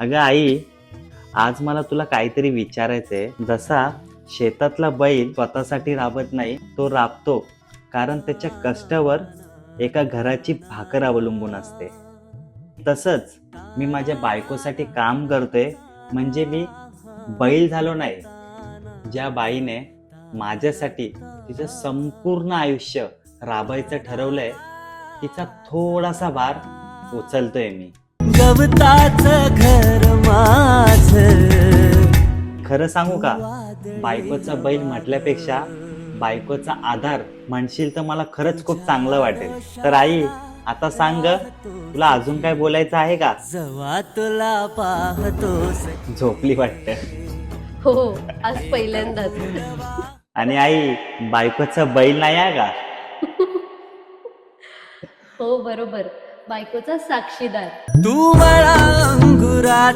अगं आई, आज मला तुला काहीतरी विचारायचंय. जसा शेतातला बैल स्वतःसाठी राबत नाही, तो राबतो कारण त्याच्या कष्टावर एका घराची भाकर अवलंबून असते. तसंच मी माझ्या बायकोसाठी काम करतोय, म्हणजे मी बैल झालो नाही. ज्या बाईने माझ्यासाठी तिचं संपूर्ण आयुष्य राबायचं ठरवलंय, तिचा थोडासा भार उचलतोय मी. गवताच घर माझ. खरं सांगू का, बायकोचा बैल म्हटल्यापेक्षा बायकोचा आधार म्हणशील तर मला खरंच खूप चांगलं वाटेल. तर आई, आता सांग ग, तुला अजून काय बोलायचं आहे का? जवा तुला पाहतोस. झोपली वाटतं. हो, आज पहिल्यांदाच. आणि आई, बायकोचा बैल नाही आहे का? हो, बरोबर. बायकोचा साक्षीदार. तू मला अंगुरात